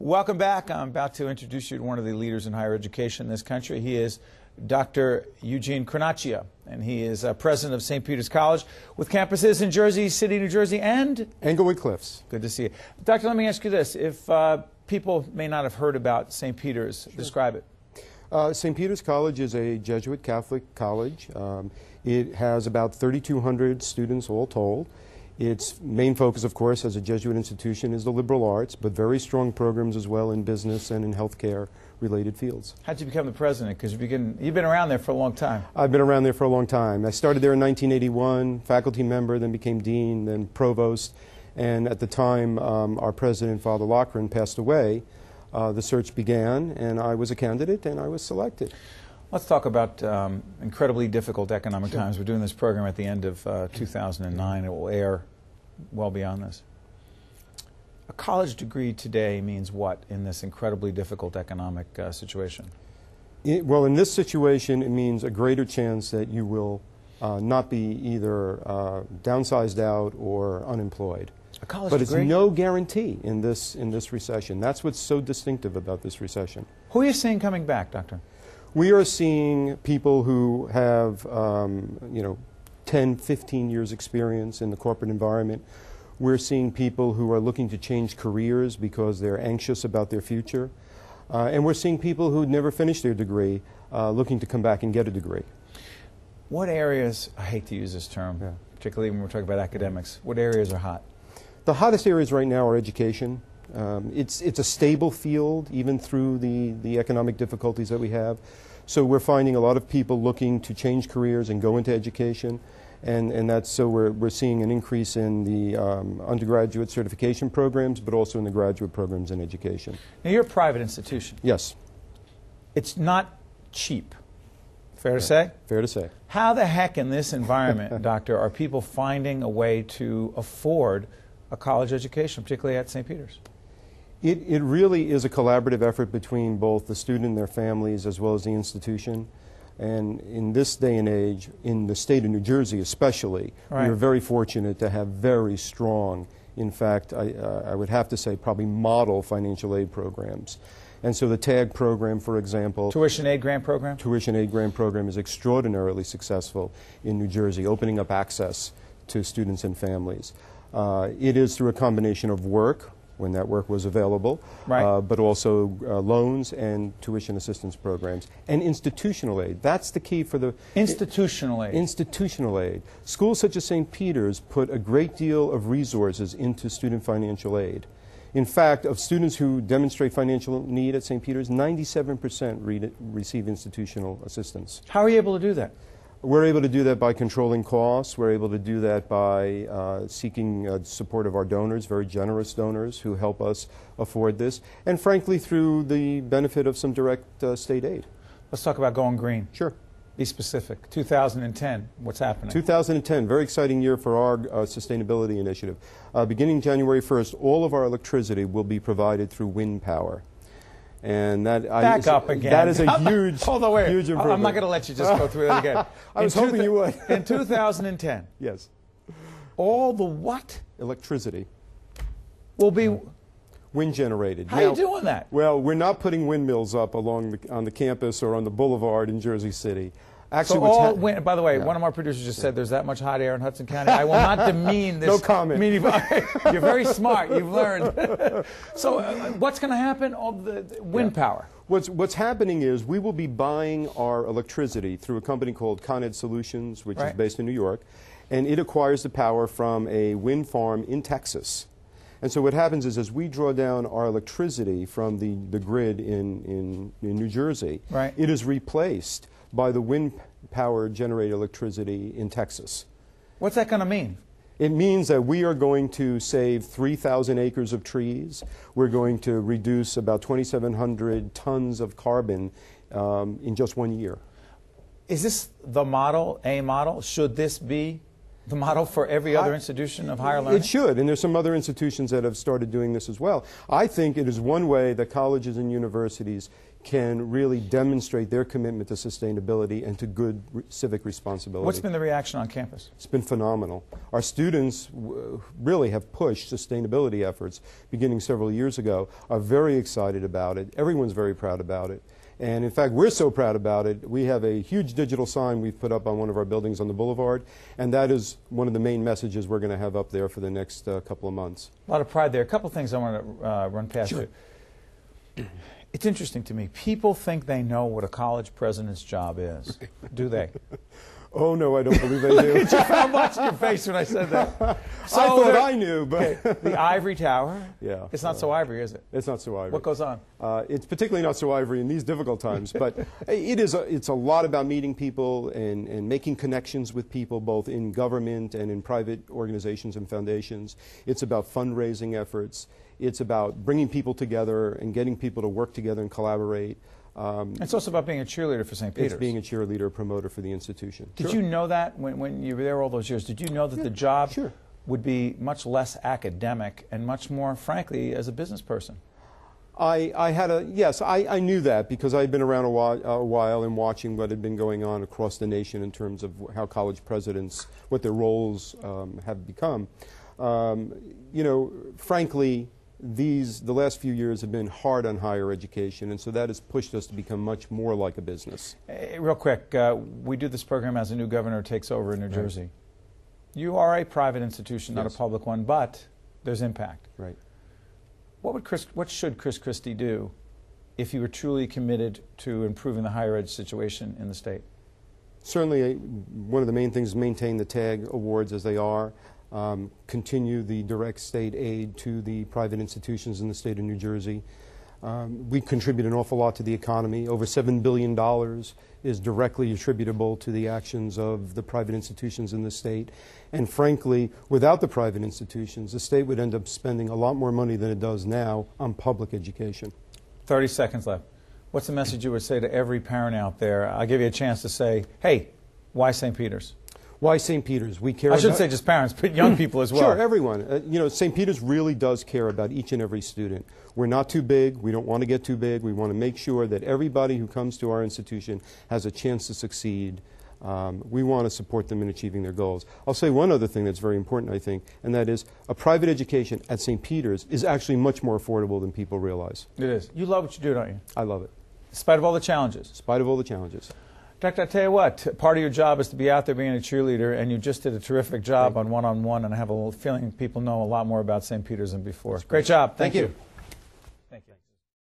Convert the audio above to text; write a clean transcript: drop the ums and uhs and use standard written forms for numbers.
Welcome back. I'm about to introduce you to one of the leaders in higher education in this country. He is Dr. Eugene Cornacchia, and he is president of St. Peter's College with campuses in Jersey City, New Jersey, and Englewood Cliffs. Good to see you. Doctor, let me ask you this. If people may not have heard about St. Peter's, describe it. St. Peter's College is a Jesuit Catholic college. It has about 3,200 students all told. Its main focus, of course, as a Jesuit institution is the liberal arts, but very strong programs as well in business and in healthcare-related fields. How did you become the president? Because you've been around there for a long time. I've been around there for a long time. I started there in 1981, faculty member, then became dean, then provost. And at the time our president, Father Lochran, passed away, the search began, and I was a candidate, and I was selected. Let's talk about incredibly difficult economic times. We're doing this program at the end of 2009. It will air well beyond this. A college degree today means what in this incredibly difficult economic situation? Well, in this situation, it means a greater chance that you will not be either downsized out or unemployed. A college but degree? It's no guarantee in this recession. That's what's so distinctive about this recession. Who are you seeing coming back, Doctor? We are seeing people who have, 10, 15 years experience in the corporate environment. We're seeing people who are looking to change careers because they're anxious about their future. And we're seeing people who never finished their degree looking to come back and get a degree. What areas, I hate to use this term, particularly when we're talking about academics, what areas are hot? The hottest areas right now are education. It's a stable field, even through the economic difficulties that we have. So we're finding a lot of people looking to change careers and go into education, and that's so we're seeing an increase in the undergraduate certification programs, but also in the graduate programs in education. Now, you're a private institution. Yes. It's not cheap. Fair to say? Fair to say. How the heck in this environment, Doctor, are people finding a way to afford a college education, particularly at St. Peter's? It really is a collaborative effort between both the student and their families as well as the institution. And in this day and age, in the state of New Jersey especially, we are very fortunate to have very strong, in fact, I would have to say probably model financial aid programs. And so the TAG program, for example. Tuition aid grant program? Tuition aid grant program is extraordinarily successful in New Jersey, opening up access to students and families. It is through a combination of work, when that work was available, but also loans and tuition assistance programs. And institutional aid. That's the key for the... Institutional aid. Institutional aid. Schools such as St. Peter's put a great deal of resources into student financial aid. In fact, of students who demonstrate financial need at St. Peter's, 97% receive institutional assistance. How are you able to do that? We're able to do that by controlling costs. We're able to do that by seeking support of our donors, very generous donors who help us afford this, and frankly through the benefit of some direct state aid. Let's talk about going green. Sure. Be specific. 2010, what's happening? 2010, very exciting year for our sustainability initiative. Beginning January 1st, all of our electricity will be provided through wind power. And that Back up again. That is a huge, Hold on, wait. huge improvement. I'm not going to let you just go through that again. I was hoping you would. In 2010, yes, all the what? Electricity Will be wind generated. How are you doing that? Well, we're not putting windmills up on the campus or on the boulevard in Jersey City. Actually, so all wind, by the way, one of our producers just said there's that much hot air in Hudson County. I will not demean this. No comment. You're very smart. You've learned. So what's going to happen? All the wind power. What's happening is we will be buying our electricity through a company called Con Ed Solutions, which is based in New York, and it acquires the power from a wind farm in Texas. And so what happens is as we draw down our electricity from the grid in New Jersey, it is replaced by the wind power generated electricity in Texas. What's that going to mean? It means that we are going to save 3,000 acres of trees. We're going to reduce about 2,700 tons of carbon in just 1 year. Is this the model, a model? Should this be the model for every other institution of higher learning? It should, and there's some other institutions that have started doing this as well. I think it is one way that colleges and universities can really demonstrate their commitment to sustainability and to good civic responsibility. What's been the reaction on campus? It's been phenomenal. Our students really have pushed sustainability efforts beginning several years ago, are very excited about it. Everyone's very proud about it. And in fact, we're so proud about it, we have a huge digital sign we've put up on one of our buildings on the boulevard, and that is one of the main messages we're going to have up there for the next couple of months. A lot of pride there. A couple things I want to run past Sure. you. It's interesting to me. People think they know what a college president's job is. Do they? Oh, no, I don't believe I do. You found much in your face when I said that. So I thought I knew, but... Okay, the ivory tower, yeah, it's not so ivory, is it? It's not so ivory. What goes on? It's particularly not so ivory in these difficult times, but it's a lot about meeting people and making connections with people, both in government and in private organizations and foundations. It's about fundraising efforts. It's about bringing people together and getting people to work together and collaborate. It's also about being a cheerleader for St. Peter's. It's being a cheerleader, promoter for the institution. Did you know that when you were there all those years? Did you know that the job would be much less academic and much more, frankly, as a business person? Yes, I knew that because I had been around a while and watching what had been going on across the nation in terms of how college presidents, what their roles have become. You know, frankly, the last few years have been hard on higher education, and so that has pushed us to become much more like a business. Real quick, we do this program as a new governor takes over in New Jersey. You are a private institution, not a public one, but there's impact. Right. What should Chris Christie do if he were truly committed to improving the higher ed situation in the state? Certainly, one of the main things is maintain the TAG awards as they are. Continue the direct state aid to the private institutions in the state of New Jersey. We contribute an awful lot to the economy. Over $7 billion is directly attributable to the actions of the private institutions in the state. And frankly, without the private institutions, the state would end up spending a lot more money than it does now on public education. 30 seconds left. What's the message you would say to every parent out there? I'll give you a chance to say, hey, why St. Peter's? Why St. Peter's? We care. I shouldn't say just parents, but young people as well. Sure, everyone. You know, St. Peter's really does care about each and every student. We're not too big. We don't want to get too big. We want to make sure that everybody who comes to our institution has a chance to succeed. We want to support them in achieving their goals. I'll say one other thing that's very important, I think, and that is a private education at St. Peter's is actually much more affordable than people realize. It is. You love what you do, don't you? I love it. In spite of all the challenges? In spite of all the challenges. Doctor, I tell you what, part of your job is to be out there being a cheerleader, and you just did a terrific job on one-on-one, and I have a feeling people know a lot more about St. Peter's than before. Great job. Thank you.